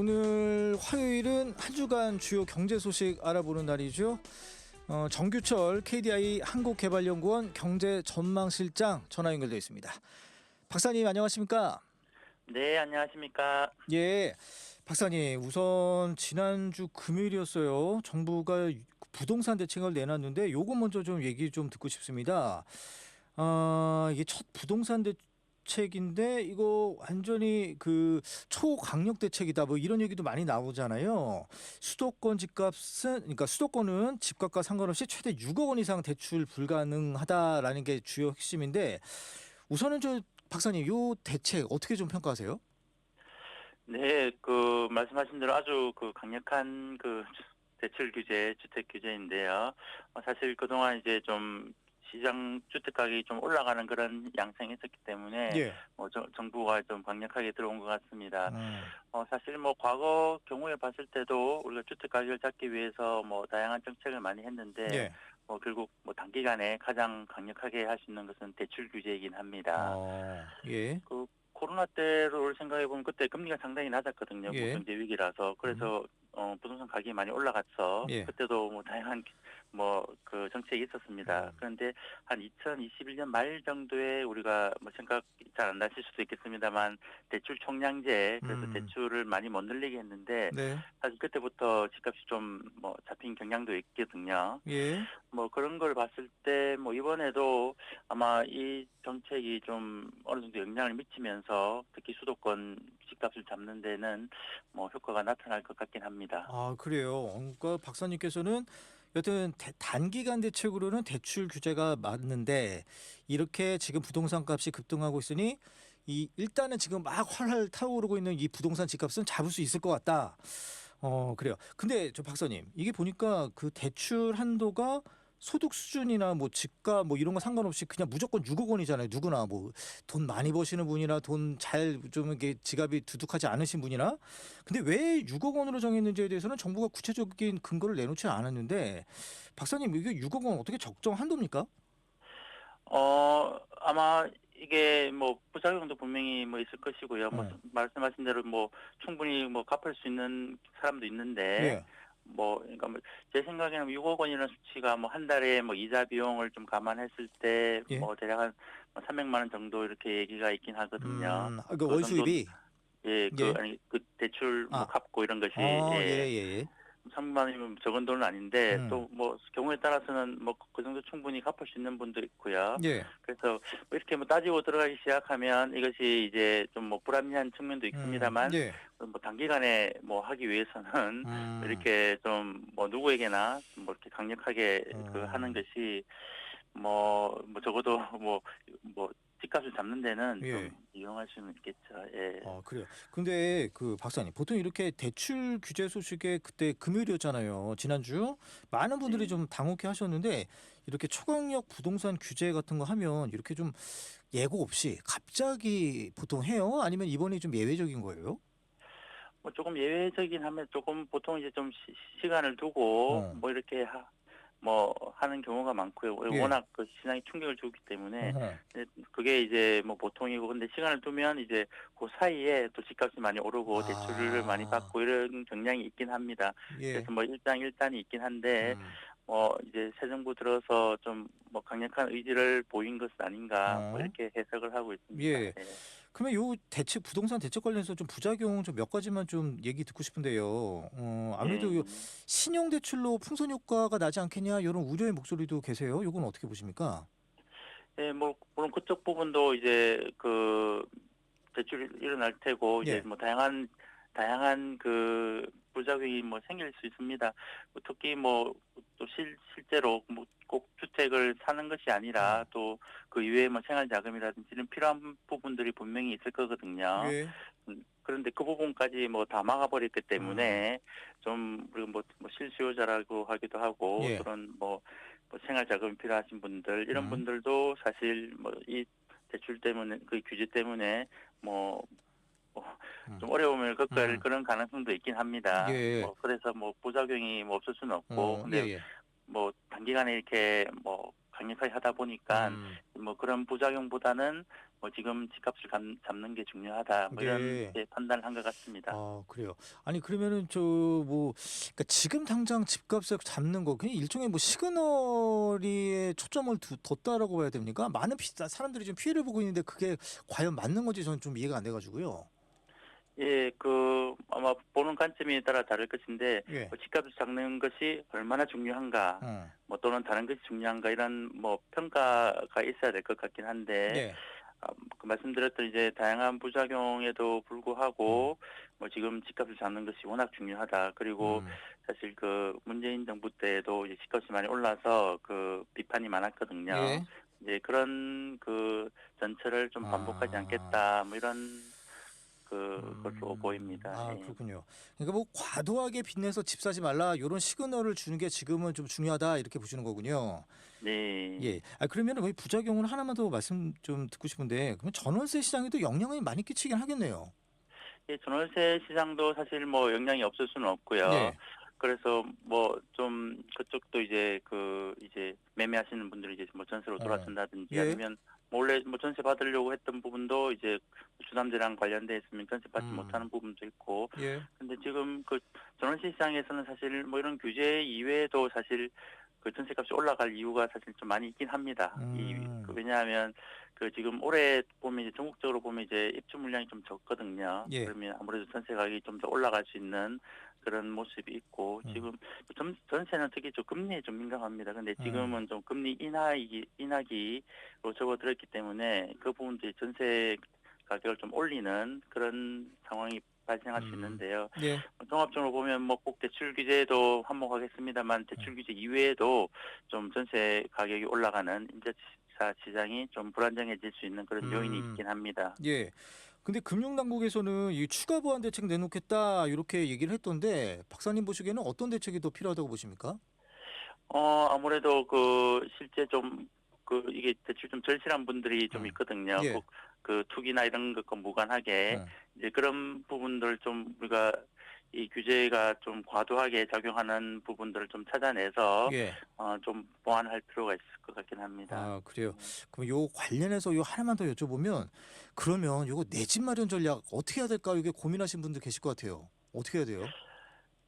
오늘 화요일은 한 주간 주요 경제 소식 알아보는 날이죠. 정규철 KDI 한국개발연구원 경제전망실장 전화 연결되어 있습니다. 박사님 안녕하십니까? 네, 안녕하십니까? 예, 박사님 우선 지난주 금요일이었어요. 정부가 부동산 대책을 내놨는데 요거 먼저 좀 얘기 좀 듣고 싶습니다. 이게 첫 부동산 대책인데 이거 완전히 그 초강력 대책이다 뭐 이런 얘기도 많이 나오잖아요. 수도권 집값은 그러니까 수도권은 집값과 상관없이 최대 6억 원 이상 대출 불가능하다라는 게 주요 핵심인데 우선은 저 박사님 요 대책 어떻게 좀 평가하세요? 네, 말씀하신 대로 아주 강력한 대출 규제, 주택 규제인데요. 사실 그동안 이제 좀 시장 주택 가격이 좀 올라가는 그런 양상이 있었기 때문에 예. 정부가 좀 강력하게 들어온 것 같습니다. 음. 사실 과거 경우에 봤을 때도 우리가 주택 가격을 잡기 위해서 다양한 정책을 많이 했는데 예. 결국 단기간에 가장 강력하게 할 수 있는 것은 대출 규제이긴 합니다. 예. 코로나 때를 생각해 보면 그때 금리가 상당히 낮았거든요. 예. 경제 위기라서. 그래서 부동산 가격이 많이 올라갔어. 예. 그때도 다양한 정책이 있었습니다. 그런데 한 2021년 말 정도에 우리가 생각 잘 안 나실 수도 있겠습니다만 대출 총량제, 그래서 대출을 많이 못 늘리게 했는데 네. 사실 그때부터 집값이 좀 잡힌 경향도 있거든요. 예. 그런 걸 봤을 때 이번에도 아마 이 정책이 좀 어느 정도 영향을 미치면서 특히 수도권 집값을 잡는 데는 효과가 나타날 것 같긴 합니다. 아, 그래요. 그러니까 박사님께서는 여튼 단기간 대책으로는 대출 규제가 맞는데 이렇게 지금 부동산 값이 급등하고 있으니 일단은 지금 막 활활 타오르고 있는 이 부동산 집값은 잡을 수 있을 것 같다. 그래요. 근데 저 박사님 이게 보니까 그 대출 한도가 소득 수준이나 뭐 집값 뭐 이런 거 상관없이 그냥 무조건 6억 원이잖아요. 누구나 뭐 돈 많이 버시는 분이나 돈 잘 좀 이게 지갑이 두둑하지 않으신 분이나. 근데 왜 6억 원으로 정했는지에 대해서는 정부가 구체적인 근거를 내놓지 않았는데 박사님 이게 6억 원 어떻게 적정 한도입니까? 아마 이게 부작용도 분명히 있을 것이고요. 말씀하신 대로 충분히 갚을 수 있는 사람도 있는데 예. 그러니까 제 생각에는 6억 원이라는 수치가 한 달에 이자 비용을 좀 감안했을 때 예. 대략 한 300만 원 정도 이렇게 얘기가 있긴 하거든요. 그 월 수입이 예, 예. 대출 아. 갚고 이런 것이 예. 300만 원이면 적은 돈은 아닌데 또 경우에 따라서는 그 정도 충분히 갚을 수 있는 분도 있고요. 예. 그래서 이렇게 따지고 들어가기 시작하면 이것이 이제 좀 불합리한 측면도 있습니다만 예. 단기간에 하기 위해서는 이렇게 좀 누구에게나 이렇게 강력하게 하는 것이 적어도 집값을 잡는 데는 예. 좀 이용할 수는 있겠죠. 예. 그래요. 근데 그 박사님 보통 이렇게 대출 규제 소식에 그때 금요일이었잖아요. 지난주 많은 분들이 네. 좀 당혹해 하셨는데 이렇게 초강력 부동산 규제 같은 거 하면 이렇게 좀 예고 없이 갑자기 보통 해요? 아니면 이번이 좀 예외적인 거예요? 조금 예외적인 하면 조금 보통 이제 좀 시간을 두고 이렇게 하는 경우가 많고요. 예. 워낙 시장에 충격을 주기 때문에 어허. 그게 이제 보통이고 근데 시간을 두면 이제 그 사이에 또 집값이 많이 오르고 대출을 많이 받고 이런 경향이 있긴 합니다. 예. 그래서 일장일단이 있긴 한데 이제 새 정부 들어서 좀 강력한 의지를 보인 것은 아닌가 이렇게 해석을 하고 있습니다. 예. 네. 그러면 요 대책 부동산 대책 관련해서 좀 부작용 좀 몇 가지만 좀 얘기 듣고 싶은데요. 아무래도 요 네. 신용 대출로 풍선 효과가 나지 않겠냐 이런 우려의 목소리도 계세요. 요건 어떻게 보십니까? 네, 물론 그쪽 부분도 이제 대출이 일어날 테고 예. 이제 다양한 부작용이 생길 수 있습니다. 특히 또 실제로 꼭 주택을 사는 것이 아니라 또 그 이외에 생활 자금이라든지 이런 필요한 부분들이 분명히 있을 거거든요. 예. 그런데 그 부분까지 다 막아버렸기 때문에 좀 우리가 실수요자라고 하기도 하고 예. 또는 생활 자금이 필요하신 분들 이런 분들도 사실 이 대출 때문에 그 규제 때문에 좀 어려움을 겪을 그런 가능성도 있긴 합니다. 예. 그래서 부작용이 없을 수는 없고 근데 예. 단기간에 이렇게 강력하게 하다 보니까 그런 부작용보다는 뭐 지금 집값을 잡는 게 중요하다. 뭐 이런 네. 판단을 한 것 같습니다. 아 그래요. 아니 그러면은 뭐 그러니까 지금 당장 집값을 잡는 거 그냥 일종의 뭐 시그널에 초점을 뒀다라고 봐야 됩니까? 많은 사람들이 좀 피해를 보고 있는데 그게 과연 맞는 건지 저는 좀 이해가 안 돼 가지고요. 예, 아마 보는 관점에 따라 다를 것인데, 예. 뭐 집값을 잡는 것이 얼마나 중요한가, 어. 뭐 또는 다른 것이 중요한가, 이런 뭐 평가가 있어야 될 것 같긴 한데, 네. 그 말씀드렸던 이제 다양한 부작용에도 음. 불구하고, 뭐 지금 집값을 잡는 것이 워낙 중요하다. 그리고 음. 사실 문재인 정부 때도 이제 집값이 많이 올라서 비판이 많았거든요. 예. 이제 그런 전철을 좀 반복하지 아. 않겠다, 뭐 이런 것으로 보입니다. 아 예. 그렇군요. 그러니까 뭐 '과도하게 빚내서 집 사지 말라.' 요런 시그널을 주는 게 지금은 좀 중요하다 이렇게 보시는 거군요. 네. 예. 아 그러면은 이 부작용을 하나만 더 말씀 좀 듣고 싶은데 그러면 전월세 시장에도 영향이 많이 끼치긴 하겠네요. 예, 전월세 시장도 사실 뭐 영향이 없을 수는 없고요. 네. 그래서 뭐 좀 그쪽도 이제 매매하시는 분들이 이제 뭐 전세로 어. 돌아선다든지 예. 아니면 몰래 뭐 전세 받으려고 했던 부분도 이제 주담대랑 관련돼 있으면 전세 받지 음. 못하는 부분도 있고. 예. 근데 지금 전월세 시장에서는 사실 뭐 이런 규제 이외에도 사실 전세값이 올라갈 이유가 사실 좀 많이 있긴 합니다. 음. 왜냐하면 지금 올해 보면 이제 전국적으로 보면 이제 입주 물량이 좀 적거든요. 예. 그러면 아무래도 전세 가격이 좀 더 올라갈 수 있는 그런 모습이 있고, 음. 지금 전세는 특히 좀 금리에 좀 민감합니다. 근데 음. 지금은 좀 금리 인하기로 접어들었기 때문에 그 부분도 전세 가격을 좀 올리는 그런 상황이 발생할 수 음. 있는데요. 예. 종합적으로 보면 뭐 꼭 대출 규제도 한몫하겠습니다만, 음. 대출 규제 이외에도 좀 전세 가격이 올라가는 임대차 시장이 좀 불안정해질 수 있는 그런 요인이 음. 있긴 합니다. 예. 근데 금융당국에서는 이 "추가 보완 대책 내놓겠다." 이렇게 얘기를 했던데 박사님 보시기에는 어떤 대책이 더 필요하다고 보십니까? 아무래도 실제 좀 이게 대출 좀 절실한 분들이 좀 음. 있거든요. 예. 꼭 투기나 이런 것과 무관하게 음. 이제 그런 부분들 좀 우리가 이 규제가 좀 과도하게 작용하는 부분들을 좀 찾아내서 예. 좀 보완할 필요가 있을 것 같긴 합니다. 아 그래요. 네. 그럼 요 관련해서 요 하나만 더 여쭤보면 그러면 요거 내 집 마련 전략 어떻게 해야 될까 이게 고민하시는 분들 계실 것 같아요. 어떻게 해야 돼요?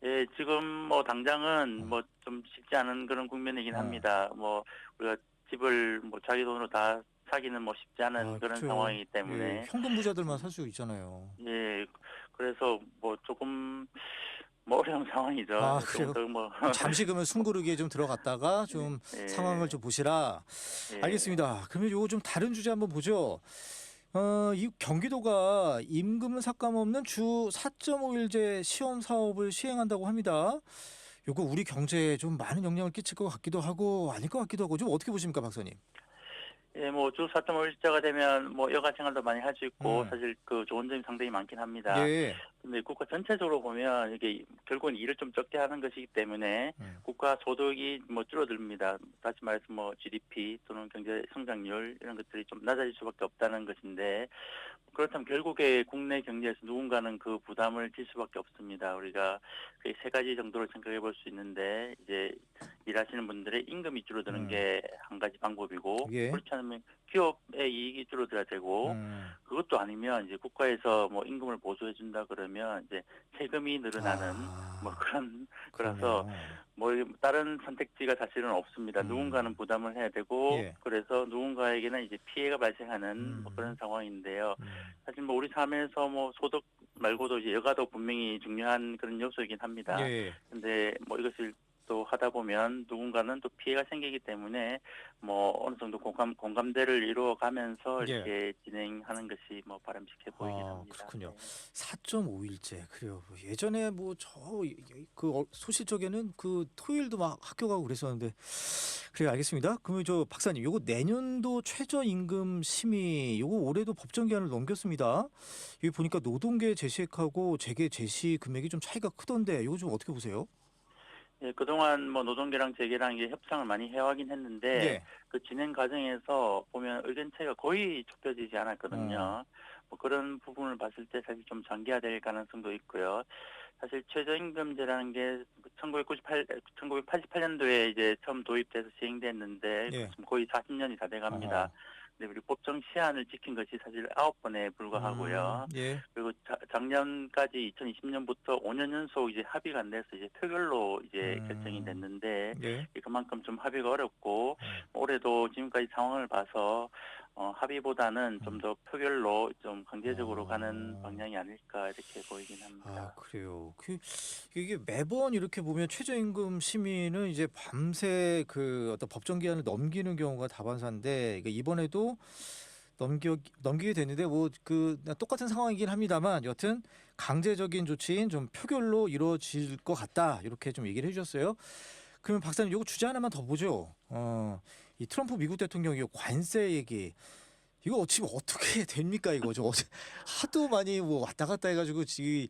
예, 지금 뭐 당장은 어. 뭐 좀 쉽지 않은 그런 국면이긴 어. 합니다. 뭐 우리가 집을 뭐 자기 돈으로 다 사기는 뭐 쉽지 않은 아 그런 그쵸. 상황이기 예. 때문에. 현금 부자들만 음, 살 수 있잖아요. 예, 그래서 뭐 조금 뭐 어려운 아 상황이죠. 조금 그래요? 더 뭐. 잠시 그러면 숨고르기에 좀 들어갔다가 좀 상황을 예, 좀 보시라. 예. 알겠습니다. 그러면 요거 좀 다른 주제 한번 보죠. 이 경기도가 임금 삭감 없는 주 4.5일제 시험 사업을 시행한다고 합니다. 요거 우리 경제에 좀 많은 영향을 끼칠 것 같기도 하고 아닐 것 같기도 하고 좀 어떻게 보십니까, 박사님? 예, 뭐 주 4.5일자가 되면 뭐 여가 생활도 많이 할 수 있고 음. 사실 좋은 점이 상당히 많긴 합니다. 예. 근데 국가 전체적으로 보면 이게 결국은 일을 좀 적게 하는 것이기 때문에 음. 국가 소득이 뭐 줄어듭니다. 다시 말해서 뭐 GDP 또는 경제 성장률 이런 것들이 좀 낮아질 수밖에 없다는 것인데, 그렇다면 결국에 국내 경제에서 누군가는 그 부담을 질 수밖에 없습니다. 우리가 세 가지 정도를 생각해 볼 수 있는데, 이제 일하시는 분들의 임금이 줄어드는 음. 게 한 가지 방법이고, 예. 그렇지 않으면 기업의 이익이 줄어들어야 되고, 음. 그것도 아니면 이제 국가에서 뭐 임금을 보조해 준다 그러면 이제 세금이 늘어나는 뭐 아. 그런 거라서 그러네요. 뭐 다른 선택지가 사실은 없습니다. 누군가는 음. 부담을 해야 되고, 예. 그래서 누군가에게는 이제 피해가 발생하는 뭐 그런 음. 상황인데요. 음. 사실 뭐 우리 삶에서 뭐 소득 말고도 이제 여가도 분명히 중요한 그런 요소이긴 합니다. 예. 근데 뭐 이것을 또 하다 보면 누군가는 또 피해가 생기기 때문에 뭐 어느 정도 공감대를 이루어 가면서 예. 이렇게 진행하는 것이 뭐 바람직해 보이긴 아 합니다. 그렇군요. 네. 4.5일제 그래요. 뭐 예전에 뭐 소실 적에는 그 토요일도 막 학교 가고 그랬었는데 그래요. 알겠습니다. 그러면 저 박사님 요거 내년도 최저임금 심의 요거 올해도 법정 기한을 넘겼습니다. 여기 보니까 노동계 제시액하고 재계 제시 금액이 좀 차이가 크던데 요거 좀 어떻게 보세요? 예, 그동안 뭐 노동계랑 재계랑 이제 협상을 많이 해와긴 했는데, 예. 그 진행 과정에서 보면 의견 차이가 거의 좁혀지지 어. 않았거든요. 뭐 그런 부분을 봤을 때 사실 좀 장기화될 가능성도 있고요. 사실 최저임금제라는 게 1988년도에 이제 처음 도입돼서 시행됐는데 예. 지금 거의 40년이 다 돼갑니다. 어허. 네, 우리 법정 시한을 지킨 것이 사실 9번에 불과하고요. 예. 그리고 작년까지 2020년부터 5년 연속 이제 합의가 안 돼서 이제 표결로 이제 결정이 됐는데 예. 그만큼 좀 합의가 어렵고 올해도 지금까지 상황을 봐서 합의보다는 좀 더 표결로 좀 강제적으로 가는 방향이 아닐까 이렇게 보이긴 합니다. 아, 그래요. 이게 매번 이렇게 보면 최저임금 심의는 이제 밤새 그 어떤 법정 기한을 넘기는 경우가 다반사인데 이번에도 넘기게 됐는데 뭐 그 똑같은 상황이긴 합니다만 여튼 강제적인 조치인 좀 표결로 이루어질 것 같다 이렇게 좀 얘기를 해주셨어요. 그러면 박사님 이거 주제 하나만 더 보죠. 이 트럼프 미국 대통령이 관세 얘기 이거 지금 어떻게 됩니까 이거 좀 하도 많이 뭐 왔다 갔다 해가지고 지금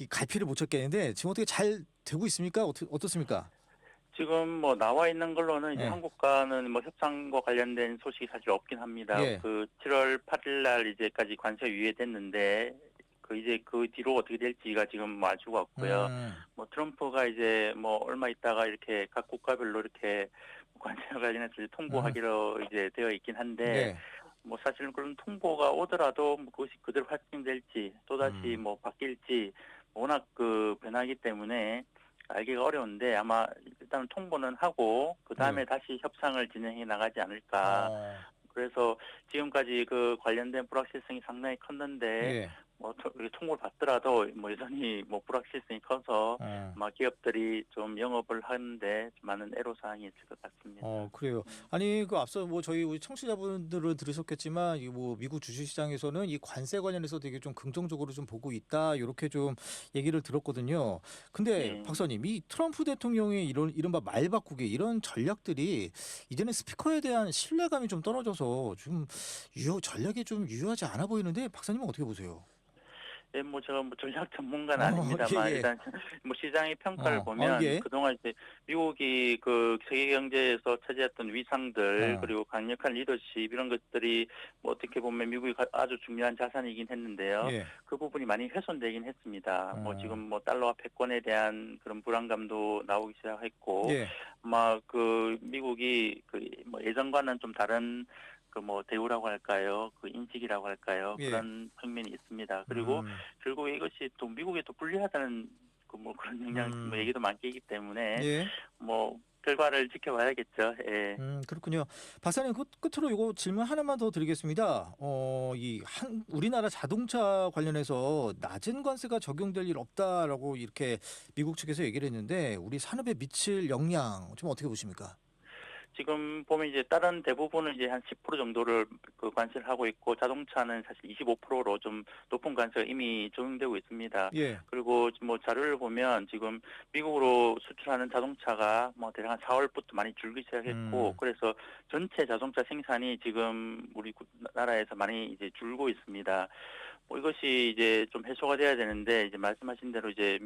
갈피를 못 쳤겠는데 지금 어떻게 잘 되고 있습니까? 어떻습니까? 지금 뭐 나와 있는 걸로는 이제 예. 한국과는 뭐 협상과 관련된 소식이 사실 없긴 합니다. 예. 그 7월 8일 날 이제까지 관세 유예됐는데 이제 그 뒤로 어떻게 될지가 지금 뭐 알 수가 없고요. 뭐 트럼프가 이제 뭐 얼마 있다가 이렇게 각 국가별로 이렇게 관세와 관련해서 통보하기로 이제 되어 있긴 한데 네. 뭐 사실은 그런 통보가 오더라도 뭐 그것이 그대로 활용될지 또다시 뭐 바뀔지 워낙 그 변하기 때문에 알기가 어려운데 아마 일단 통보는 하고 그 다음에 다시 협상을 진행해 나가지 않을까. 그래서 지금까지 그 관련된 불확실성이 상당히 컸는데 예. 뭐 통보를 받더라도 뭐 여전히 뭐 불확실성이 커서 막 기업들이 좀 영업을 하는데 많은 애로사항이 있을 것 같습니다. 그래요. 아니 그 앞서 뭐 저희 우리 청취자분들은 들으셨겠지만 이 뭐 미국 주식시장에서는 이 관세 관련해서 되게 좀 긍정적으로 좀 보고 있다 이렇게 좀 얘기를 들었거든요. 근데 네. 박사님 이 트럼프 대통령의 이른바 말 바꾸기 이런 전략들이 이제는 스피커에 대한 신뢰감이 좀 떨어져서 좀 전략이 좀 유효하지 않아 보이는데 박사님은 어떻게 보세요? 예, 뭐 제가 뭐 전략 전문가는 아닙니다만 예. 일단 뭐 시장의 평가를 어, 보면 예. 그동안 이제 미국이 그 세계 경제에서 차지했던 위상들 그리고 강력한 리더십 이런 것들이 뭐 어떻게 보면 미국이 아주 중요한 자산이긴 했는데요. 예. 그 부분이 많이 훼손되긴 했습니다. 뭐 지금 뭐 달러화 패권에 대한 그런 불안감도 나오기 시작했고, 예. 아마 그 미국이 그 뭐 예전과는 좀 다른 그 뭐 대우라고 할까요? 그 인식이라고 할까요? 예. 그런 측면이 있습니다. 그리고 결국 이것이 또 미국에 또 불리하다는 그 뭐 그런 영향 뭐 얘기도 많기 있기 때문에 예. 뭐 결과를 지켜봐야겠죠. 예. 그렇군요. 박사님 끝으로 이거 질문 하나만 더 드리겠습니다. 우리나라 자동차 관련해서 낮은 관세가 적용될 일 없다라고 이렇게 미국 측에서 얘기를 했는데 우리 산업에 미칠 영향 좀 어떻게 보십니까? 지금 보면 이제 다른 대부분은 이제 한 10% 정도를 그 관세를 하고 있고 자동차는 사실 25%로 좀 높은 관세가 이미 적용되고 있습니다. 예. 그리고 뭐 자료를 보면 지금 미국으로 수출하는 자동차가 뭐 대략 한 4월부터 많이 줄기 시작했고 그래서 전체 자동차 생산이 지금 우리 나라에서 많이 이제 줄고 있습니다. 뭐 이것이 이제 좀 해소가 돼야 되는데 이제 말씀하신 대로 이제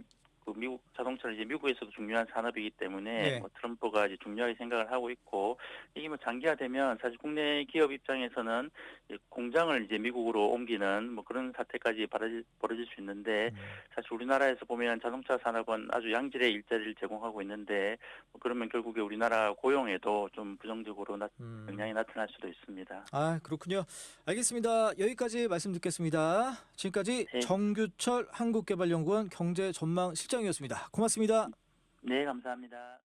그 미국 자동차는 이제 미국에서도 중요한 산업이기 때문에 네. 뭐 트럼프가 이제 중요하게 생각을 하고 있고 이게 뭐 장기화되면 사실 국내 기업 입장에서는 이제 공장을 이제 미국으로 옮기는 뭐 그런 사태까지 벌어질 수 있는데 사실 우리나라에서 보면 자동차 산업은 아주 양질의 일자리를 제공하고 있는데 뭐 그러면 결국에 우리나라 고용에도 좀 부정적으로 영향이 나타날 수도 있습니다. 아, 그렇군요. 알겠습니다. 여기까지 말씀 듣겠습니다. 지금까지 네. 정규철 한국개발연구원 경제전망실장이었습니다. 고맙습니다. 네, 감사합니다.